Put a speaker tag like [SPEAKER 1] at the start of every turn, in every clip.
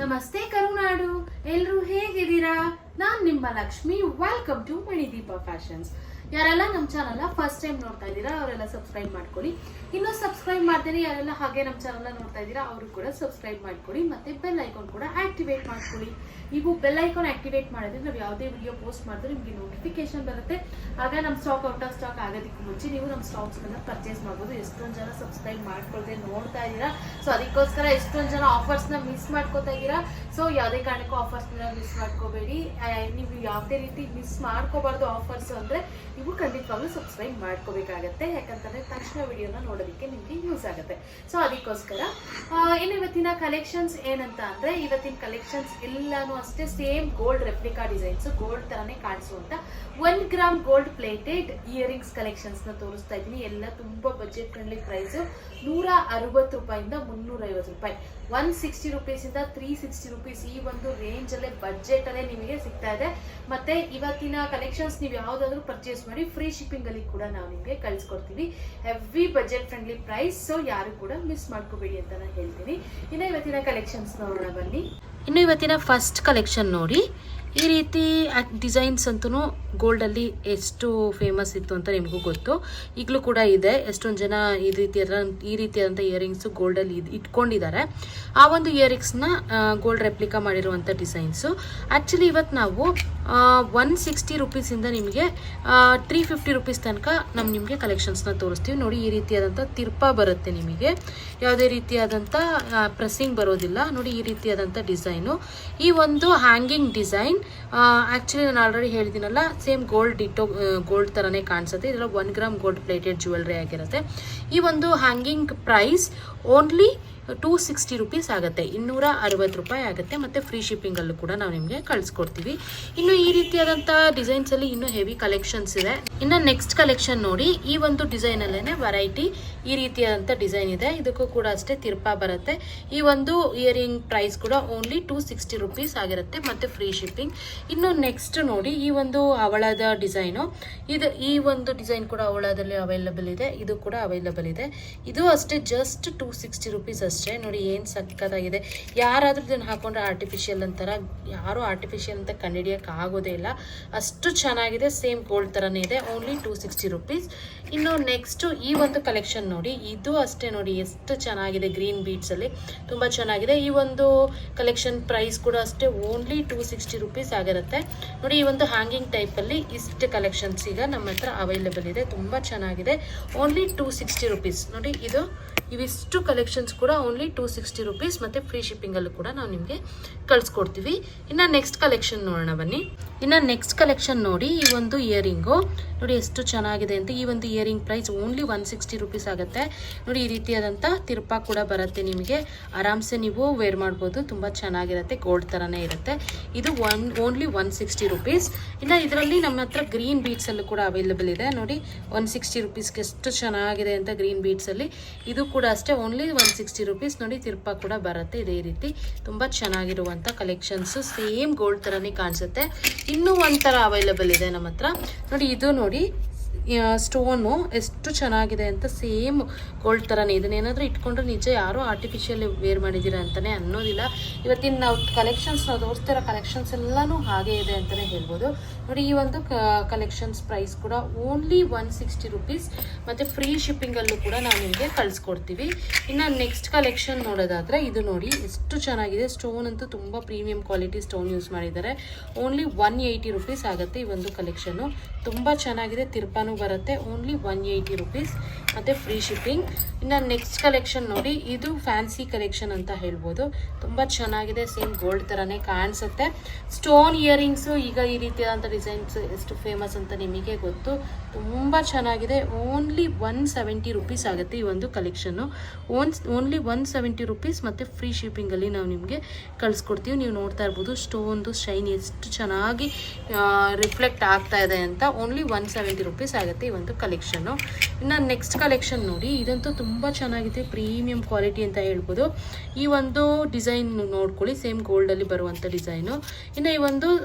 [SPEAKER 1] ನಮಸ್ತೆ ಕರುನಾಡು, ಎಲ್ರು ಹೇಗಿದ್ದೀರಾ? ನಾನ್ ನಿಮ್ಮ Lakshmi. Welcome to Manideepa fashions. ಯಾರೆಲ್ಲ ನಮ್ಮ ಚಾನಲ್ ಫಸ್ಟ್ ಟೈಮ್ ನೋಡ್ತಾ ಇದ್ದೀರಾ ಅವರೆಲ್ಲ ಸಬ್ಸ್ಕ್ರೈಬ್ ಮಾಡ್ಕೊಳ್ಳಿ. ಇನ್ನೂ ಸಬ್ಸ್ಕ್ರೈಬ್ ಮಾಡ್ತೀನಿ ಯಾರೆಲ್ಲ ಹಾಗೆ ನಮ್ಮ ಚಾನಲ್ ನೋಡ್ತಾ ಇದ್ದೀರಾ ಅವರು ಕೂಡ ಸಬ್ಸ್ಕ್ರೈಬ್ ಮಾಡ್ಕೊಳ್ಳಿ. ಮತ್ತೆ ಬೆಲ್ ಐಕಾನ್ ಕೂಡ ಆಕ್ಟಿವೇಟ್ ಮಾಡ್ಕೊಳ್ಳಿ. ನೀವು ಬೆಲ್ ಐಕಾನ್ ಆಕ್ಟಿವೇಟ್ ಮಾಡಿದ್ರೆ ನಾವು ಯಾವುದೇ ವಿಡಿಯೋ ಪೋಸ್ಟ್ ಮಾಡಿದ್ರೆ ನಿಮಗೆ ನೋಟಿಫಿಕೇಶನ್ ಬರುತ್ತೆ. ಆಗ ನಮ್ಮ ಸ್ಟಾಕ್ ಔಟ್ ಆಫ್ ಸ್ಟಾಕ್ ಆಗೋದಕ್ಕೆ ಮುಂಚೆ ನೀವು ನಮ್ಮ ಸ್ಟಾಕ್ಸ್ಗಳನ್ನ ಪರ್ಚೇಸ್ ಮಾಡ್ಬೋದು. ಎಷ್ಟೊಂದು ಜನ ಸಬ್ಸ್ಕ್ರೈಬ್ ಮಾಡ್ಕೊಳ್ದೆ ನೋಡ್ತಾ ಇದ್ದೀರಾ, ಸೊ ಅದಕ್ಕೋಸ್ಕರ ಎಷ್ಟೊಂದು ಜನ ಆಫರ್ಸ್ನ ಮಿಸ್ ಮಾಡ್ಕೋತಾ ಇದ್ದೀರಾ. ಸೊ ಯಾವುದೇ ಕಾರಣಕ್ಕೂ ಆಫರ್ಸ್ನ ಮಿಸ್ ಮಾಡ್ಕೋಬೇಡಿ. ನೀವು ಯಾವುದೇ ರೀತಿ ಮಿಸ್ ಮಾಡ್ಕೋಬಾರ್ದು ಆಫರ್ಸ್ ಅಂದರೆ ನೀವು ಖಂಡಿತವಾಗ್ಲೂ ಸಬ್ಸ್ಕ್ರೈಬ್ ಮಾಡ್ಕೋಬೇಕಾಗತ್ತೆ. ಯಾಕಂತಂದ್ರೆ ತಕ್ಷಣ ವಿಡಿಯೋನ ನೋಡೋದಕ್ಕೆ ನಿಮಗೆ ಯೂಸ್ ಆಗುತ್ತೆ. ಸೊ ಅದಕ್ಕೋಸ್ಕರ ಇನ್ನು ಇವತ್ತಿನ ಕಲೆಕ್ಷನ್ಸ್ ಏನಂತ ಅಂದ್ರೆ, ಇವತ್ತಿನ ಕಲೆಕ್ಷನ್ಸ್ ಎಲ್ಲಾನು ಅಷ್ಟೇ same gold replica designs, gold ತರನೇ ಕಾಣಿಸುವಂತ 1 gram gold plated earrings collections ನ ತೋರಿಸ್ತಾ ಇದ್ದೀನಿ. ಎಲ್ಲ ತುಂಬಾ ಬಜೆಟ್ ಫ್ರೆಂಡ್ಲಿ ಪ್ರೈಸ್, 160 ರೂಪಾಯಿಂದ 350 ರೂಪಾಯಿ, 160 ರುಪೀಸ್ ಇಂದ 360 ರುಪೀಸ್, ಈ ಒಂದು ರೇಂಜ್ ಅಲ್ಲೇ ಬಜೆಟ್ ಅಲ್ಲೇ ನಿಮಗೆ ಸಿಗ್ತಾ ಇದೆ. ಮತ್ತೆ ಇವತ್ತಿನ ಕಲೆಕ್ಷನ್ಸ್ ನೀವು ಯಾವ್ದಾದ್ರು ಪರ್ಚೇಸ್ ಮಾಡಿ ಫ್ರೀ ಶಿಪ್ಪಿಂಗ್ ಅಲ್ಲಿ ಕೂಡ ನಾವು ನಿಮಗೆ ಕಳ್ಸಿಕೊಡ್ತೀವಿ. Heavy budget friendly price, so ಯಾರು ಕೂಡ ಮಿಸ್ ಮಾಡ್ಕೋಬೇಡಿ ಅಂತ ನಾನು ಹೇಳ್ತೀನಿ. ಇನ್ನು ಇವತ್ತಿನ ಕಲೆಕ್ಷನ್ಸ್ ನೋಡೋಣ ಬನ್ನಿ. ಇನ್ನು ಇವತ್ತಿನ ಫಸ್ಟ್ ಕಲೆಕ್ಷನ್ ನೋಡಿ, ಈ ರೀತಿ ಡಿಸೈನ್ಸ್ ಅಂತೂ ಗೋಲ್ಡಲ್ಲಿ ಎಷ್ಟು ಫೇಮಸ್ ಇತ್ತು ಅಂತ ನಿಮಗೂ ಗೊತ್ತು, ಈಗಲೂ ಕೂಡ ಇದೆ. ಎಷ್ಟೊಂದು ಜನ ಈ ರೀತಿಯಾದಂಥ ಇಯರಿಂಗ್ಸು ಗೋಲ್ಡಲ್ಲಿ ಇಟ್ಕೊಂಡಿದ್ದಾರೆ. ಆ ಒಂದು ಇಯರಿಂಗ್ಸ್ನ ಗೋಲ್ಡ್ ರೆಪ್ಲಿಕಾ ಮಾಡಿರುವಂಥ ಡಿಸೈನ್ಸು. ಆ್ಯಕ್ಚುಲಿ ಇವತ್ತು ನಾವು 160 ರುಪೀಸಿಂದ ನಿಮಗೆ 350 ರುಪೀಸ್ ತನಕ ನಿಮಗೆ ಕಲೆಕ್ಷನ್ಸ್ನ ತೋರಿಸ್ತೀವಿ. ನೋಡಿ, ಈ ರೀತಿಯಾದಂಥ ತಿರ್ಪ ಬರುತ್ತೆ ನಿಮಗೆ, ಯಾವುದೇ ರೀತಿಯಾದಂಥ ಪ್ರೆಸ್ಸಿಂಗ್ ಬರೋದಿಲ್ಲ. ನೋಡಿ, ಈ ರೀತಿಯಾದಂಥ ಡಿಸೈನು, ಈ ಒಂದು ಹ್ಯಾಂಗಿಂಗ್ ಡಿಸೈನ್. ಆ್ಯಕ್ಚುಲಿ ನಾನು ಆಲ್ರೆಡಿ ಹೇಳಿದ್ದೀನಲ್ಲ, ಸೇಮ್ ಗೋಲ್ಡ್ ಥರನೇ ಕಾಣಿಸುತ್ತೆ. ಇದೆಲ್ಲ 1 ಗ್ರಾಮ್ ಗೋಲ್ಡ್ ಪ್ಲೇಟೆಡ್ ಜ್ಯುವೆಲ್ರಿ ಆಗಿರುತ್ತೆ. ಈ ಒಂದು ಹ್ಯಾಂಗಿಂಗ್ ಪ್ರೈಸ್ ಓನ್ಲಿ 260 ರುಪೀಸ್ ಆಗುತ್ತೆ, 260 ರೂಪಾಯಿ ಆಗುತ್ತೆ. ಮತ್ತು ಫ್ರೀ ಶಿಪ್ಪಿಂಗಲ್ಲೂ ಕೂಡ ನಾವು ನಿಮಗೆ ಕಳಿಸ್ಕೊಡ್ತೀವಿ. ಇನ್ನು ಈ ರೀತಿಯಾದಂಥ ಡಿಸೈನ್ಸಲ್ಲಿ ಇನ್ನೂ ಹೆವಿ ಕಲೆಕ್ಷನ್ಸ್ ಇದೆ. ಇನ್ನು ನೆಕ್ಸ್ಟ್ ಕಲೆಕ್ಷನ್ ನೋಡಿ, ಈ ಒಂದು ಡಿಸೈನಲ್ಲೇ ವೆರೈಟಿ ಈ ರೀತಿಯಾದಂಥ ಡಿಸೈನ್ ಇದೆ. ಇದಕ್ಕೂ ಕೂಡ ಅಷ್ಟೇ ತಿರ್ಪ ಬರುತ್ತೆ. ಈ ಒಂದು ಇಯರಿಂಗ್ ಪ್ರೈಸ್ ಕೂಡ ಓನ್ಲಿ 260 ರುಪೀಸ್ ಆಗಿರುತ್ತೆ ಮತ್ತು ಫ್ರೀ ಶಿಪ್ಪಿಂಗ್. ಇನ್ನು ನೆಕ್ಸ್ಟ್ ನೋಡಿ, ಈ ಒಂದು ಹವಳದ ಡಿಸೈನು, ಈ ಒಂದು ಡಿಸೈನ್ ಕೂಡ ಹವಳದಲ್ಲಿ ಅವೈಲಬಲ್ ಇದೆ. ಇದು ಕೂಡ ಅವೈಲಬಲ್ ಇದೆ. ಇದು ಅಷ್ಟೇ ಜಸ್ಟ್ 260 ರುಪೀಸ್ ಅಷ್ಟೇ. ನೋಡಿ, ಏನು ಸಕ್ಕತ್ತಾಗಿದೆ. ಯಾರಾದ್ರೂ ಇದನ್ನು ಹಾಕೊಂಡ್ರೆ ಆರ್ಟಿಫಿಷಿಯಲ್ ಅಂತಾರ, ಯಾರು ಆರ್ಟಿಫಿಷಿಯಲ್ ಅಂತ ಕಂಡುಹಿಡಿಯೋಕೆ ಆಗೋದೇ ಇಲ್ಲ, ಅಷ್ಟು ಚೆನ್ನಾಗಿದೆ. ಸೇಮ್ ಗೋಲ್ಡ್ ಥರನೇ ಇದೆ, ಓನ್ಲಿ 260 ರುಪೀಸ್. ಇನ್ನು ನೆಕ್ಸ್ಟ್ ಈ ಒಂದು ಕಲೆಕ್ಷನ್ ನೋಡಿ, ಇದು ಅಷ್ಟೇ ನೋಡಿ ಎಷ್ಟು ಚೆನ್ನಾಗಿದೆ. ಗ್ರೀನ್ ಬೀಡ್ಸಲ್ಲಿ ತುಂಬ ಚೆನ್ನಾಗಿದೆ. ಈ ಒಂದು ಕಲೆಕ್ಷನ್ ಪ್ರೈಸ್ ಕೂಡ ಅಷ್ಟೇ ಓನ್ಲಿ 260 ರುಪೀಸ್ ಆಗಿರುತ್ತೆ. ನೋಡಿ, ಈ ಒಂದು ಹ್ಯಾಂಗಿಂಗ್ ಟೈಪಲ್ಲಿ ಇಷ್ಟು ಕಲೆಕ್ಷನ್ಸ್ ಈಗ ನಮ್ಮ ಹತ್ರ ಅವೈಲೇಬಲ್ ಇದೆ. ತುಂಬ ಚೆನ್ನಾಗಿದೆ, ಓನ್ಲಿ 260 ರುಪೀಸ್. ನೋಡಿ, ಇವಿಷ್ಟು ಕಲೆಕ್ಷನ್ಸ್ ಕೂಡ ಓನ್ಲಿ 260 ರುಪೀಸ್ ಮತ್ತು ಫ್ರೀ ಶಿಪ್ಪಿಂಗಲ್ಲೂ ಕೂಡ ನಾವು ನಿಮಗೆ ಕಳಿಸ್ಕೊಡ್ತೀವಿ. ಇನ್ನು ನೆಕ್ಸ್ಟ್ ಕಲೆಕ್ಷನ್ ನೋಡೋಣ ಬನ್ನಿ. ಇನ್ನು ನೆಕ್ಸ್ಟ್ ಕಲೆಕ್ಷನ್ ನೋಡಿ, ಈ ಒಂದು ಇಯರಿಂಗು ನೋಡಿ ಎಷ್ಟು ಚೆನ್ನಾಗಿದೆ ಅಂತ. ಈ ಒಂದು ಇಯರಿಂಗ್ ಪ್ರೈಸ್ ಓನ್ಲಿ 160 ರುಪೀಸ್ ಆಗುತ್ತೆ. ನೋಡಿ, ಈ ರೀತಿಯಾದಂಥ ತಿರ್ಪ ಕೂಡ ಬರುತ್ತೆ ನಿಮಗೆ, ಆರಾಮ್ಸೆ ನೀವು ವೇರ್ ಮಾಡ್ಬೋದು. ತುಂಬ ಚೆನ್ನಾಗಿರುತ್ತೆ, ಗೋಲ್ಡ್ ಥರನೇ ಇರುತ್ತೆ. ಇದು ಓನ್ಲಿ 160 ರುಪೀಸ್. ಇನ್ನು ಇದರಲ್ಲಿ ನಮ್ಮ ಹತ್ರ ಗ್ರೀನ್ ಬೀಡ್ಸಲ್ಲೂ ಕೂಡ ಅವೈಲೇಬಲ್ ಇದೆ. ನೋಡಿ, 160 ರುಪೀಸ್ಗೆ ಎಷ್ಟು ಚೆನ್ನಾಗಿದೆ ಅಂತ ಗ್ರೀನ್ ಬೀಡ್ಸಲ್ಲಿ. ಇದು ಕೂಡ ಅಷ್ಟೇ ಓನ್ಲಿ 160 ರುಪೀಸ್. ನೋಡಿ, ತಿರ್ಪ ಕೂಡ ಬರುತ್ತೆ ಇದೇ ರೀತಿ. ತುಂಬ ಚೆನ್ನಾಗಿರುವಂಥ ಕಲೆಕ್ಷನ್ಸು, ಸೇಮ್ ಗೋಲ್ಡ್ ಥರನೇ ಕಾಣಿಸುತ್ತೆ. ಇನ್ನೂ ಒಂಥರ ಅವೈಲೇಬಲ್ ಇದೆ ನಮ್ಮ ಹತ್ರ. ನೋಡಿ, ಇದು ನೋಡಿ ಸ್ಟೋನು ಎಷ್ಟು ಚೆನ್ನಾಗಿದೆ ಅಂತ, ಸೇಮ್ ಗೋಲ್ಡ್ ಥರನೇ. ಇದನ್ನೇನಾದರೂ ಇಟ್ಕೊಂಡ್ರೆ ನಿಜ ಯಾರೋ ಆರ್ಟಿಫಿಷಿಯಲ್ ವೇರ್ ಮಾಡಿದ್ದೀರಾ ಅಂತಲೇ ಅನ್ನೋದಿಲ್ಲ. ಇವತ್ತಿನ ನಾವು ತೋರಿಸ್ತಿರೋ ಕಲೆಕ್ಷನ್ಸ್ ಎಲ್ಲನೂ ಹಾಗೆ ಇದೆ ಅಂತಲೇ ಹೇಳ್ಬೋದು. ನೋಡಿ, ಈ ಒಂದು ಕಲೆಕ್ಷನ್ಸ್ ಪ್ರೈಸ್ ಕೂಡ ಓನ್ಲಿ 160 ರುಪೀಸ್ ಮತ್ತು ಫ್ರೀ ಶಿಪ್ಪಿಂಗಲ್ಲೂ ಕೂಡ ನಾವು ನಿಮಗೆ ಕಳಿಸ್ಕೊಡ್ತೀವಿ. ಇನ್ನು ನೆಕ್ಸ್ಟ್ ಕಲೆಕ್ಷನ್ ನೋಡೋದಾದರೆ, ಇದು ನೋಡಿ ಎಷ್ಟು ಚೆನ್ನಾಗಿದೆ. ಸ್ಟೋನ್ ಅಂತೂ ತುಂಬ ಪ್ರೀಮಿಯಂ ಕ್ವಾಲಿಟಿ ಸ್ಟೋನ್ ಯೂಸ್ ಮಾಡಿದ್ದಾರೆ. ಓನ್ಲಿ 180 ರುಪೀಸ್ ಆಗುತ್ತೆ ಈ ಒಂದು ಕಲೆಕ್ಷನ್ನು. ತುಂಬ ಚೆನ್ನಾಗಿದೆ, ತಿರ್ಪಾನು ಬರುತ್ತೆ. ಓನ್ಲಿ 180 ರುಪೀಸ್ ಮತ್ತು ಫ್ರೀ ಶಿಪ್ಪಿಂಗ್. ಇನ್ನು ನೆಕ್ಸ್ಟ್ ಕಲೆಕ್ಷನ್ ನೋಡಿ, ಇದು ಫ್ಯಾನ್ಸಿ ಕಲೆಕ್ಷನ್ ಅಂತ ಹೇಳ್ಬೋದು. ತುಂಬ ಚೆನ್ನಾಗಿದೆ, ಸೇಮ್ ಗೋಲ್ಡ್ ಥರನೇ ಕಾಣಿಸುತ್ತೆ. ಸ್ಟೋನ್ ಇಯರಿಂಗ್ಸು ಈಗ ಈ ರೀತಿಯಾದಂಥ ಡಿಸೈನ್ಸ್ ಎಷ್ಟು ಫೇಮಸ್ ಅಂತ ನಿಮಗೆ ಗೊತ್ತು. ತುಂಬ ಚೆನ್ನಾಗಿದೆ. ಓನ್ಲಿ 170 ರುಪೀಸ್ ಆಗುತ್ತೆ ಈ ಒಂದು ಕಲೆಕ್ಷನ್ನು. ಓನ್ಲಿ 170 ರುಪೀಸ್ ಮತ್ತು ಫ್ರೀ ಶಿಪ್ಪಿಂಗಲ್ಲಿ ನಾವು ನಿಮಗೆ ಕಳಿಸ್ಕೊಡ್ತೀವಿ. ನೀವು ನೋಡ್ತಾ ಇರ್ಬೋದು ಸ್ಟೋನ್ದು ಶೈನ್ ಎಷ್ಟು ಚೆನ್ನಾಗಿ ರಿಫ್ಲೆಕ್ಟ್ ಆಗ್ತಾ ಇದೆ ಅಂತ. ಓನ್ಲಿ 170 ರುಪೀಸ್ ಆಗುತ್ತೆ ಈ ಒಂದು ಕಲೆಕ್ಷನ್ನು. ಇನ್ನು ನೆಕ್ಸ್ಟ್ ಕಲೆಕ್ಷನ್ ನೋಡಿ, ಇದಂತೂ ತುಂಬ ಚೆನ್ನಾಗಿದೆ, ಪ್ರೀಮಿಯಂ ಕ್ವಾಲಿಟಿ ಅಂತ ಹೇಳ್ಬೋದು. ಈ ಒಂದು ಡಿಸೈನ್ ನೋಡ್ಕೊಳ್ಳಿ, ಸೇಮ್ ಗೋಲ್ಡಲ್ಲಿ ಬರುವಂಥ ಡಿಸೈನು. ಇನ್ನು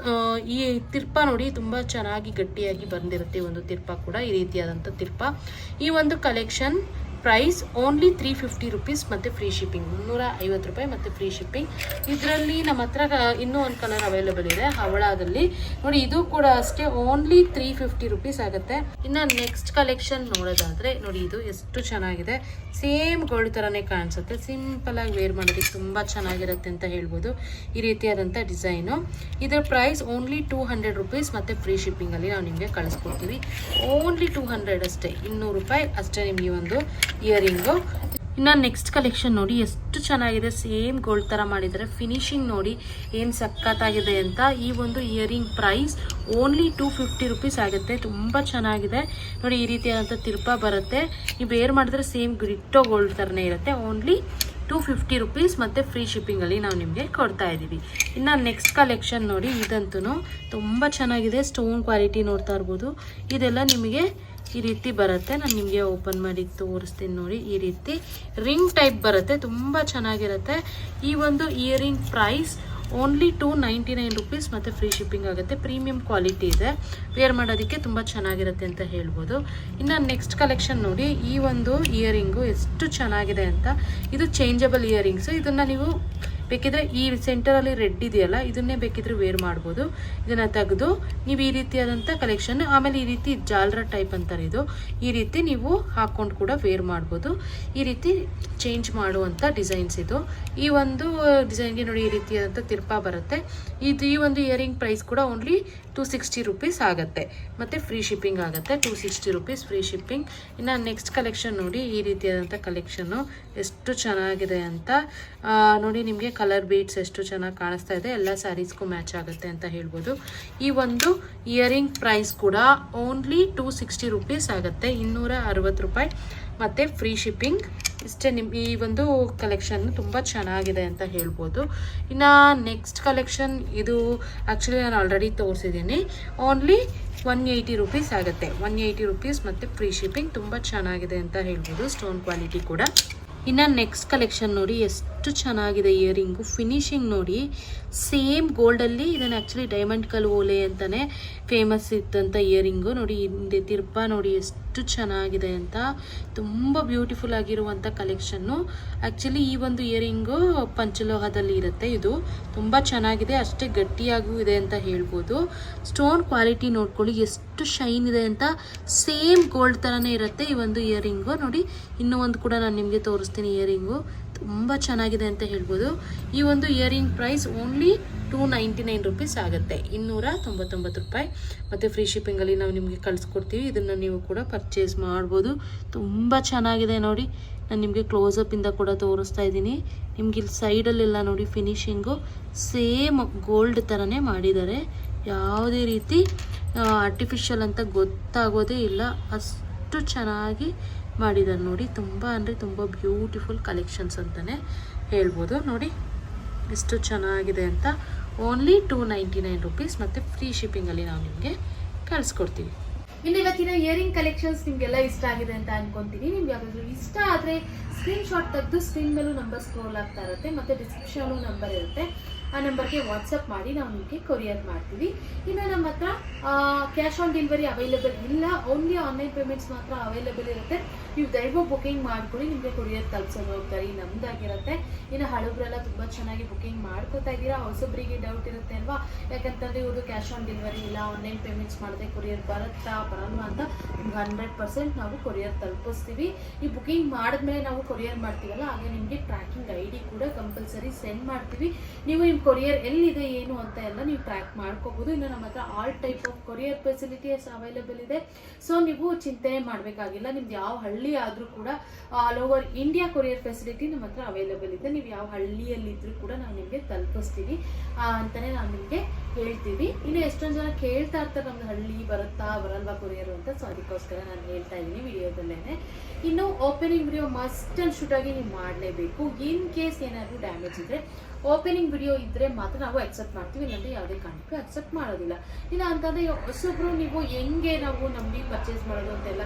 [SPEAKER 1] ಈ ತಿರ್ಪ ನೋಡಿ ತುಂಬ ಚೆನ್ನಾಗಿ ಗಟ್ಟಿಯಾಗಿ ಬಂದಿರುತ್ತೆ ಈ ಒಂದು ತಿರ್ಪ ಕೂಡ, ಈ ರೀತಿಯಾದಂಥ ತಿರ್ಪ. ಈ ಒಂದು ಕಲೆಕ್ಷನ್ ಪ್ರೈಸ್ ಓನ್ಲಿ 350 ರುಪೀಸ್ ಮತ್ತು ಫ್ರೀ ಶಿಪ್ಪಿಂಗ್. 350 ರೂಪಾಯಿ ಮತ್ತು ಫ್ರೀ ಶಿಪ್ಪಿಂಗ್. ಇದರಲ್ಲಿ ನಮ್ಮ ಹತ್ರ ಇನ್ನೂ ಒಂದು ಕಲರ್ ಅವೈಲೇಬಲ್ ಇದೆ ಹವಳಾದಲ್ಲಿ ನೋಡಿ. ಇದು ಕೂಡ ಅಷ್ಟೇ ಓನ್ಲಿ 350 ರುಪೀಸ್ ಆಗುತ್ತೆ. ಇನ್ನು ನೆಕ್ಸ್ಟ್ ಕಲೆಕ್ಷನ್ ನೋಡೋದಾದರೆ ನೋಡಿ, ಇದು ಎಷ್ಟು ಚೆನ್ನಾಗಿದೆ. ಸೇಮ್ ಗೋಲ್ಡ್ ಥರನೇ ಕಾಣಿಸುತ್ತೆ. ಸಿಂಪಲ್ ಆಗಿ ವೇರ್ ಮಾಡೋದಕ್ಕೆ ತುಂಬ ಚೆನ್ನಾಗಿರುತ್ತೆ ಅಂತ ಹೇಳ್ಬೋದು. ಈ ರೀತಿಯಾದಂಥ ಡಿಸೈನು. ಇದರ ಪ್ರೈಸ್ ಓನ್ಲಿ 200 ರುಪೀಸ್ ಮತ್ತು ಫ್ರೀ ಶಿಪ್ಪಿಂಗಲ್ಲಿ ನಾವು ನಿಮಗೆ ಕಳಿಸ್ಕೊಡ್ತೀವಿ. ಓನ್ಲಿ 200 ಅಷ್ಟೇ, 200 ರೂಪಾಯಿ ಅಷ್ಟೇ ನಿಮಗೆ ಒಂದು ಇಯರಿಂಗು. ಇನ್ನು ನೆಕ್ಸ್ಟ್ ಕಲೆಕ್ಷನ್ ನೋಡಿ, ಎಷ್ಟು ಚೆನ್ನಾಗಿದೆ. ಸೇಮ್ ಗೋಲ್ಡ್ ಥರ ಮಾಡಿದ್ದಾರೆ. ಫಿನಿಶಿಂಗ್ ನೋಡಿ ಏನು ಸಖತ್ತಾಗಿದೆ ಅಂತ. ಈ ಒಂದು ಇಯರಿಂಗ್ ಪ್ರೈಸ್ ಓನ್ಲಿ 250 ರುಪೀಸ್ ಆಗುತ್ತೆ. ತುಂಬ ಚೆನ್ನಾಗಿದೆ ನೋಡಿ. ಈ ರೀತಿಯಾದಂಥ ತಿರ್ಪ ಬರುತ್ತೆ. ನೀವು ವೇರ್ ಮಾಡಿದ್ರೆ ಸೇಮ್ ಗ್ರಿಟ್ಟೋ ಗೋಲ್ಡ್ ಥರನೇ ಇರುತ್ತೆ. ಓನ್ಲಿ 250 ರುಪೀಸ್ ಮತ್ತು ಫ್ರೀ ಶಿಪ್ಪಿಂಗಲ್ಲಿ ನಾವು ನಿಮಗೆ ಕೊಡ್ತಾ ಇದ್ದೀವಿ. ಇನ್ನು ನೆಕ್ಸ್ಟ್ ಕಲೆಕ್ಷನ್ ನೋಡಿ, ಇದಂತೂ ತುಂಬ ಚೆನ್ನಾಗಿದೆ. ಸ್ಟೋನ್ ಕ್ವಾಲಿಟಿ ನೋಡ್ತಾ ಇರ್ಬೋದು. ಇದೆಲ್ಲ ನಿಮಗೆ ಈ ರೀತಿ ಬರುತ್ತೆ. ನಾನು ನಿಮಗೆ ಓಪನ್ ಮಾಡಿ ತೋರಿಸ್ತೀನಿ ನೋಡಿ. ಈ ರೀತಿ ರಿಂಗ್ ಟೈಪ್ ಬರುತ್ತೆ. ತುಂಬ ಚೆನ್ನಾಗಿರುತ್ತೆ. ಈ ಒಂದು ಇಯರಿಂಗ್ ಪ್ರೈಸ್ ಓನ್ಲಿ 299 ರುಪೀಸ್ ಮತ್ತು ಫ್ರೀ ಶಿಪ್ಪಿಂಗ್ ಆಗುತ್ತೆ. ಪ್ರೀಮಿಯಂ ಕ್ವಾಲಿಟಿ ಇದೆ. ವೇರ್ ಮಾಡೋದಕ್ಕೆ ತುಂಬ ಚೆನ್ನಾಗಿರುತ್ತೆ ಅಂತ ಹೇಳ್ಬೋದು. ಇನ್ನು ನೆಕ್ಸ್ಟ್ ಕಲೆಕ್ಷನ್ ನೋಡಿ, ಈ ಒಂದು ಇಯರಿಂಗು ಎಷ್ಟು ಚೆನ್ನಾಗಿದೆ ಅಂತ. ಇದು ಚೇಂಜಬಲ್ ಇಯರಿಂಗ್ಸು. ಇದನ್ನು ನೀವು ಬೇಕಿದ್ರೆ ಈ ಸೆಂಟರಲ್ಲಿ ರೆಡ್ ಇದೆಯಲ್ಲ, ಇದನ್ನೇ ಬೇಕಿದ್ರೆ ವೇರ್ ಮಾಡ್ಬೋದು. ಇದನ್ನು ತೆಗೆದು ನೀವು ಈ ರೀತಿಯಾದಂಥ ಕಲೆಕ್ಷನ್, ಆಮೇಲೆ ಈ ರೀತಿ ಜಾಲರ ಟೈಪ್ ಅಂತಾರೆ ಇದು. ಈ ರೀತಿ ನೀವು ಹಾಕ್ಕೊಂಡು ಕೂಡ ವೇರ್ ಮಾಡ್ಬೋದು. ಈ ರೀತಿ ಚೇಂಜ್ ಮಾಡುವಂಥ ಡಿಸೈನ್ಸ್ ಇದು. ಈ ಒಂದು ಡಿಸೈನ್ಗೆ ನೋಡಿ ಈ ರೀತಿಯಾದಂಥ ತಿರ್ಪ ಬರುತ್ತೆ. ಈ ಒಂದು ಇಯರಿಂಗ್ ಪ್ರೈಸ್ ಕೂಡ ಓನ್ಲಿ 260 ರುಪೀಸ್ ಆಗುತ್ತೆ ಮತ್ತು ಫ್ರೀ ಶಿಪ್ಪಿಂಗ್ ಆಗುತ್ತೆ. 260 ರುಪೀಸ್ ಫ್ರೀ ಶಿಪ್ಪಿಂಗ್. ಇನ್ನು ನೆಕ್ಸ್ಟ್ ಕಲೆಕ್ಷನ್ ನೋಡಿ, ಈ ರೀತಿಯಾದಂಥ ಕಲೆಕ್ಷನ್ನು ಎಷ್ಟು ಚೆನ್ನಾಗಿದೆ ಅಂತ ನೋಡಿ. ನಿಮಗೆ ಕಲರ್ ಬೀಡ್ಸ್ ಎಷ್ಟು ಚೆನ್ನಾಗಿ ಕಾಣಿಸ್ತಾ ಇದೆ. ಎಲ್ಲ ಸ್ಯಾರೀಸ್ಗೂ ಮ್ಯಾಚ್ ಆಗುತ್ತೆ ಅಂತ ಹೇಳ್ಬೋದು. ಈ ಒಂದು ಇಯರಿಂಗ್ ಪ್ರೈಸ್ ಕೂಡ ಓನ್ಲಿ 260 ರುಪೀಸ್ ಆಗುತ್ತೆ. 260 ರೂಪಾಯಿ ಮತ್ತು ಫ್ರೀ ಶಿಪ್ಪಿಂಗ್. ಇಷ್ಟೇ. ಈ ಒಂದು ಕಲೆಕ್ಷನ್ ತುಂಬ ಚೆನ್ನಾಗಿದೆ ಅಂತ ಹೇಳ್ಬೋದು. ಇನ್ನು ನೆಕ್ಸ್ಟ್ ಕಲೆಕ್ಷನ್ ಇದು ಆ್ಯಕ್ಚುಲಿ ನಾನು ಆಲ್ರೆಡಿ ತೋರಿಸಿದ್ದೀನಿ. ಓನ್ಲಿ 180 ರುಪೀಸ್ ಆಗುತ್ತೆ. 180 ರುಪೀಸ್ ಮತ್ತು ಫ್ರೀ ಶಿಪ್ಪಿಂಗ್. ತುಂಬ ಚೆನ್ನಾಗಿದೆ ಅಂತ ಹೇಳ್ಬೋದು. ಸ್ಟೋನ್ ಕ್ವಾಲಿಟಿ ಕೂಡ. ಇನ್ನು ನೆಕ್ಸ್ಟ್ ಕಲೆಕ್ಷನ್ ನೋಡಿ, ಎಷ್ಟು ಚೆನ್ನಾಗಿದೆ ಇಯರಿಂಗು. ಫಿನಿಶಿಂಗ್ ನೋಡಿ ಸೇಮ್ ಗೋಲ್ಡಲ್ಲಿ. ಇದನ್ನು ಆ್ಯಕ್ಚುಲಿ ಡೈಮಂಡ್ ಕಲ್ ಓಲೆ ಅಂತಲೇ ಫೇಮಸ್ ಇದ್ದಂಥ ಇಯರಿಂಗು ನೋಡಿ. ಹಿಂದೆ ತಿರ್ಪ ನೋಡಿ ಎಷ್ಟು ಚೆನ್ನಾಗಿದೆ ಅಂತ. ತುಂಬ ಬ್ಯೂಟಿಫುಲ್ ಆಗಿರುವಂಥ ಕಲೆಕ್ಷನ್ನು. ಆ್ಯಕ್ಚುಲಿ ಈ ಒಂದು ಇಯರಿಂಗು ಪಂಚಲೋಹದಲ್ಲಿ ಇರುತ್ತೆ. ಇದು ತುಂಬ ಚೆನ್ನಾಗಿದೆ. ಅಷ್ಟೇ ಗಟ್ಟಿಯಾಗೂ ಇದೆ ಅಂತ ಹೇಳ್ಬೋದು. ಸ್ಟೋನ್ ಕ್ವಾಲಿಟಿ ನೋಡ್ಕೊಳ್ಳಿ ಎಷ್ಟು ಶೈನ್ ಇದೆ ಅಂತ. ಸೇಮ್ ಗೋಲ್ಡ್ ಥರನೇ ಇರುತ್ತೆ ಈ ಒಂದು ಇಯರಿಂಗು ನೋಡಿ. ಇನ್ನೂ ಒಂದು ಕೂಡ ನಾನು ನಿಮಗೆ ತೋರಿಸ್ತೀನಿ. ಇಯರಿಂಗು ತುಂಬ ಚೆನ್ನಾಗಿದೆ ಅಂತ ಹೇಳ್ಬೋದು. ಈ ಒಂದು ಇಯರಿಂಗ್ ಪ್ರೈಸ್ ಓನ್ಲಿ 299 ರುಪೀಸ್ ಆಗುತ್ತೆ. 299 ರೂಪಾಯಿ ಮತ್ತು ಫ್ರೀ ಶಿಪ್ಪಿಂಗಲ್ಲಿ ನಾವು ನಿಮಗೆ ಕಳಿಸ್ಕೊಡ್ತೀವಿ. ಇದನ್ನು ನೀವು ಕೂಡ ಪರ್ಚೇಸ್ ಮಾಡ್ಬೋದು. ತುಂಬ ಚೆನ್ನಾಗಿದೆ ನೋಡಿ. ನಾನು ನಿಮಗೆ ಕ್ಲೋಸಪ್ಪಿಂದ ಕೂಡ ತೋರಿಸ್ತಾ ಇದ್ದೀನಿ. ನಿಮ್ಗೆ ಇಲ್ಲಿ ಸೈಡಲ್ಲೆಲ್ಲ ನೋಡಿ ಫಿನಿಶಿಂಗು ಸೇಮ್ ಗೋಲ್ಡ್ ಥರನೇ ಮಾಡಿದ್ದಾರೆ. ಯಾವುದೇ ರೀತಿ ಆರ್ಟಿಫಿಷಿಯಲ್ ಅಂತ ಗೊತ್ತಾಗೋದೇ ಇಲ್ಲ. ಅಷ್ಟು ಚೆನ್ನಾಗಿ ಮಾಡಿದ್ದಾರೆ ನೋಡಿ. ತುಂಬ ಅಂದರೆ ತುಂಬ ಬ್ಯೂಟಿಫುಲ್ ಕಲೆಕ್ಷನ್ಸ್ ಅಂತಲೇ ಹೇಳ್ಬೋದು ನೋಡಿ. ಎಷ್ಟು ಚೆನ್ನಾಗಿದೆ ಅಂತ. ಓನ್ಲಿ 299 ರುಪೀಸ್ ಮತ್ತು ಫ್ರೀ ಶಿಪ್ಪಿಂಗಲ್ಲಿ ನಾವು ನಿಮಗೆ ಕಳಿಸ್ಕೊಡ್ತೀವಿ. ಇನ್ನು ಇವತ್ತಿನ ಇಯರಿಂಗ್ ಕಲೆಕ್ಷನ್ಸ್ ನಿಮಗೆಲ್ಲ ಇಷ್ಟ ಆಗಿದೆ ಅಂತ ಅನ್ಕೊಂತೀನಿ. ನಿಮ್ಗೆ ಯಾವ್ದಾದ್ರು ಇಷ್ಟ ಆದರೆ ಸ್ಕ್ರೀನ್ ಶಾಟ್ ತೆಗೆದು ಸ್ಕ್ರೀನ್ ಮೇಲೂ ನಂಬರ್ ಸ್ಕ್ರೋಲ್ ಆಗ್ತಾ ಇರುತ್ತೆ ಮತ್ತು ಡಿಸ್ಕ್ರಿಪ್ಷನಲ್ಲೂ ನಂಬರ್ ಇರುತ್ತೆ. ಆ ನಂಬರ್ಗೆ ವಾಟ್ಸಪ್ ಮಾಡಿ ನಾವು ನಿಮಗೆ ಕೊರಿಯರ್ ಮಾಡ್ತೀವಿ. ಇನ್ನು ನಮ್ಮ ಹತ್ರ ಕ್ಯಾಶ್ ಆನ್ ಡೆಲಿವರಿ ಅವೈಲೇಬಲ್ ಇಲ್ಲ. ಓನ್ಲಿ ಆನ್ಲೈನ್ ಪೇಮೆಂಟ್ಸ್ ಮಾತ್ರ ಅವೈಲೇಬಲ್ ಇರುತ್ತೆ. ನೀವು ದಯವಿಟ್ಟು ಬುಕಿಂಗ್ ಮಾಡ್ಕೊಳ್ಳಿ. ನಿಮಗೆ ಕೊರಿಯರ್ ತಲುಪಿಸೋ ಜವಾಬ್ದಾರಿ ನಮ್ದಾಗಿರುತ್ತೆ. ಇನ್ನು ಹಳಬ್ರೆಲ್ಲ ತುಂಬ ಚೆನ್ನಾಗಿ ಬುಕಿಂಗ್ ಮಾಡ್ಕೋತಾ ಇದ್ದೀರಾ. ಹೊಸೊಬ್ಬರಿಗೆ ಡೌಟ್ ಇರುತ್ತೆ ಅಲ್ವಾ, ಯಾಕಂತಂದರೆ ಇವ್ರದ್ದು ಕ್ಯಾಶ್ ಆನ್ ಡೆಲಿವರಿ ಇಲ್ಲ, ಆನ್ಲೈನ್ ಪೇಮೆಂಟ್ಸ್ ಮಾಡಿದೆ ಕೊರಿಯರ್ ಬರುತ್ತಾ ಬರಲ್ವಾ ಅಂತ. ನಿಮ್ಗೆ 100% ನಾವು ಕೊರಿಯರ್ ತಲುಪಿಸ್ತೀವಿ. ಈ ಬುಕಿಂಗ್ ಮಾಡಿದ್ಮೇಲೆ ನಾವು ಕೊರಿಯರ್ ಮಾಡ್ತೀವಲ್ಲ, ಹಾಗೆ ನಿಮಗೆ ಟ್ರ್ಯಾಕಿಂಗ್ ID ಕೂಡ ಕಂಪಲ್ಸರಿ ಸೆಂಡ್ ಮಾಡ್ತೀವಿ. ನೀವು ನಿಮ್ಮ ಕೊರಿಯರ್ ಎಲ್ಲಿದೆ ಏನು ಅಂತ ಎಲ್ಲ ನೀವು ಟ್ರ್ಯಾಕ್ ಮಾಡ್ಕೋಬೋದು. ಇನ್ನು ನಮ್ಮ ಹತ್ರ all type of courier facilities available ಇದೆ. ಸೊ ನೀವು ಚಿಂತನೆ ಮಾಡಬೇಕಾಗಿಲ್ಲ. ನಿಮ್ದು ಯಾವ ಹಳ್ಳಿ ಆದರೂ ಕೂಡ all over India courier facility ನಮ್ಮ ಹತ್ರ ಅವೈಲೇಬಲ್ ಇದೆ. ನೀವು ಯಾವ ಹಳ್ಳಿಯಲ್ಲಿದ್ದರೂ ಕೂಡ ನಾವು ನಿಮಗೆ ತಲುಪಿಸ್ತೀವಿ ಅಂತಲೇ ನಾವು ನಿಮಗೆ ಹೇಳ್ತೀವಿ. ಇನ್ನು ಎಷ್ಟೊಂದು ಜನ ಕೇಳ್ತಾ ಇರ್ತಾರೆ ನಮ್ದು ಹಳ್ಳಿ ಬರುತ್ತಾ ಬರಲ್ವಾ ಕೊರಿಯರು ಅಂತ. ಸೊ ಅದಕ್ಕೋಸ್ಕರ ನಾನು ಹೇಳ್ತಾ ಇದ್ದೀನಿ ವಿಡಿಯೋದಲ್ಲೇ. ಇನ್ನು opening video must and shoot ಆಗಿ ನೀವು ಮಾಡಲೇಬೇಕು. ಇನ್ ಕೇಸ್ ಏನಾದರೂ ಡ್ಯಾಮೇಜ್ ಇದ್ದರೆ ಓಪನಿಂಗ್ ವಿಡಿಯೋ ಇದ್ರೆ ಮಾತ್ರ ನಾವು ಅಕ್ಸೆಪ್ಟ್ ಮಾಡ್ತೀವಿ, ಇಲ್ಲಾಂದ್ರೆ ಯಾವುದೇ ಕಾರಣಕ್ಕೂ ಅಕ್ಸೆಪ್ಟ್ ಮಾಡೋದಿಲ್ಲ. ಇಲ್ಲ ಅಂತಂದ್ರೆ ಹೊಸೊಬ್ರು ನೀವು ಹೆಂಗೆ ನಾವು ನಮಗೆ ಪರ್ಚೇಸ್ ಮಾಡೋದು ಅಂತೆಲ್ಲ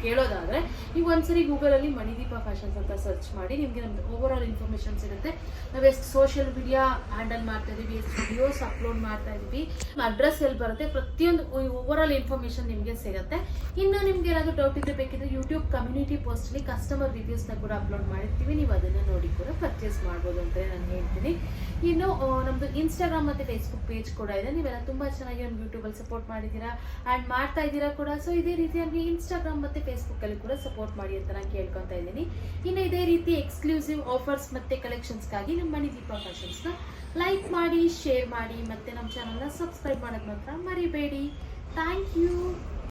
[SPEAKER 1] ಕೇಳೋದಾದ್ರೆ ನೀವು ಒಂದ್ಸರಿ ಗೂಗಲಲ್ಲಿ ಮಣಿದೀಪ ಫ್ಯಾಷನ್ಸ್ ಅಂತ ಸರ್ಚ್ ಮಾಡಿ, ನಿಮಗೆ ನಮ್ದು ಓವರ್ ಆಲ್ ಇನ್ಫಾರ್ಮೇಶನ್ ಸಿಗುತ್ತೆ. ನಾವು ಎಷ್ಟು ಸೋಷಿಯಲ್ ಮೀಡಿಯಾ ಹ್ಯಾಂಡಲ್ ಮಾಡ್ತಾ ಇದೀವಿ, ಎಷ್ಟು ವಿಡಿಯೋಸ್ ಅಪ್ಲೋಡ್ ಮಾಡ್ತಾ ಇದೀವಿ, ಅಡ್ರೆಸ್ ಎಲ್ಲಿ ಬರುತ್ತೆ, ಪ್ರತಿಯೊಂದು ಓವರ್ ಆಲ್ ಇನ್ಫಾರ್ಮೇಶನ್ ನಿಮಗೆ ಸಿಗುತ್ತೆ. ಇನ್ನು ನಿಮ್ಗೆ ಏನಾದರೂ ಡೌಟ್ ಇದ್ರೆ ಬೇಕಿದ್ರೆ ಯೂಟ್ಯೂಬ್ ಕಮ್ಯುನಿಟಿ ಪೋಸ್ಟಲ್ಲಿ ಕಸ್ಟಮರ್ ರಿವ್ಯೂಸ್ನ ಕೂಡ ಅಪ್ಲೋಡ್ ಮಾಡಿರ್ತೀವಿ, ನೀವು ಅದನ್ನು ನೋಡಿ ಕೂಡ ಪರ್ಚೇಸ್ ಮಾಡ್ಬೋದು ಅಂತ ನಾನು ಹೇಳ್ತೀನಿ. ಇನ್ನು ನಮ್ದು ಇನ್ಸ್ಟಾಗ್ರಾಮ್ ಮತ್ತು ಫೇಸ್ಬುಕ್ ಪೇಜ್ ಕೂಡ ಇದೆ. ನೀವೆಲ್ಲ ತುಂಬ ಚೆನ್ನಾಗಿ ನಮ್ಮ ಯೂಟ್ಯೂಬಲ್ಲಿ ಸಪೋರ್ಟ್ ಮಾಡಿದ್ದೀರಾ ಆ್ಯಂಡ್ ಮಾಡ್ತಾ ಇದ್ದೀರಾ ಕೂಡ. ಸೊ ಇದೇ ರೀತಿಯಾಗಿ ಇನ್ಸ್ಟಾಗ್ರಾಮ್ ಮತ್ತು ಫೇಸ್ಬುಕ್ಕಲ್ಲಿ ಕೂಡ ಸಪೋರ್ಟ್ ಮಾಡಿ ಅಂತ ನಾನು ಕೇಳ್ಕೊತಾ ಇದ್ದೀನಿ. ಇನ್ನು ಇದೇ ರೀತಿ ಎಕ್ಸ್ಕ್ಲೂಸಿವ್ ಆಫರ್ಸ್ ಮತ್ತು ಕಲೆಕ್ಷನ್ಸ್ಗಾಗಿ ನಮ್ಮ ಮಣಿದೀಪ ಫ್ಯಾಷನ್ಸ್ನ ಲೈಕ್ ಮಾಡಿ, ಶೇರ್ ಮಾಡಿ, ಮತ್ತು ನಮ್ಮ ಚಾನಲ್ನ ಸಬ್ಸ್ಕ್ರೈಬ್ ಮಾಡೋದು ಮಾತ್ರ ಮರಿಬೇಡಿ. Thank you.